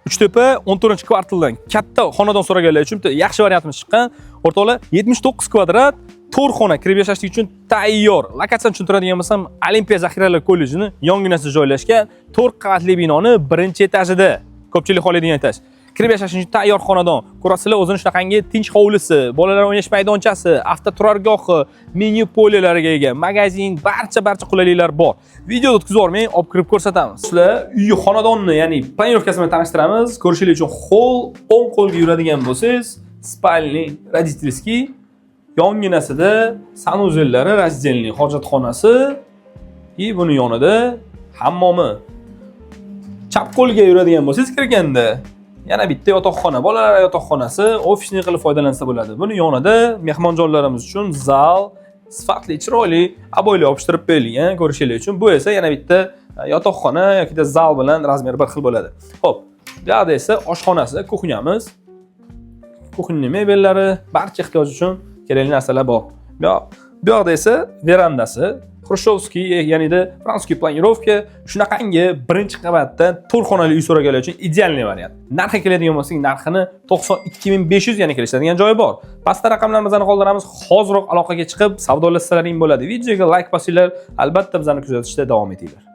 Uchtepa 14-kvartaldan katta xonadon so'raganlar uchun yaxshi variantimiz chiqqan. O'rtoqlar 79 kvadrat 4 xona kirib yashashlik uchun tayyor. Lokatsiyani tushuntiradigan bo'lsam, Olimpiya zaxiralar kollejini yonginasida joylashgan 4 qavatli binoni birinchi etajida. Ko'pchilik xohlaydigan etaj. Kirib yashash uchun tayyor xonadon. Ko'rasizlar, o'zini shunaqangi tinch hovlisi, bolalar o'ynash maydonchasi, avtoturargohi, mini polelariga ega, magazin, barcha qulayliklar bor. Videoda o'tkazib o'rmang, olib kirib ko'rsatamiz. Sizlar uy xonadonni, ya'ni planirovkasi bilan tanishtiramiz. Ko'rishingiz uchun hol o'ng qo'lga yuradigan bo'lsangiz, spalni, родительский, yonginasida sanuzellari, разделный hojatxonasi, и buni yonida hammomi. Chap qo'lga yuradigan bo'lsangiz kirganda yana bitta yotoqxona, bolalar yotoqxonasi, ofisni qilib foydalansa bo'ladi. Buni yonida mehmonjonlarimiz uchun zal, sifatli, chiroyli aboylar yopishtirib qo'yilgan, ko'rishingiz uchun. Bu esa yana bitta yotoqxona yoki zal bilan razmeri bir xil bo'ladi. Xo'p, bu yerda esa oshxonasi, kuxnyamiz. Kuxnya mebellari, barcha ehtiyoj uchun kerakli narsalar bor. Bu yerda esa verandasi, Xrushchevskiy, ya'ni-da fransuskiy planirovka, shunaqangi birinchi qavatdan 4 xonali uy so'raganlar uchun idealniy variant. Narxi keladigan bo'lsak, narxini 92500 yana kelishadigan joyi bor. Pastda raqamlarimizni qoldiramiz. Hozirroq aloqaga chiqib savdolashsalaring bo'ladi. Videoga like bosinglar, albatta bizani kuzatishda davom etinglar.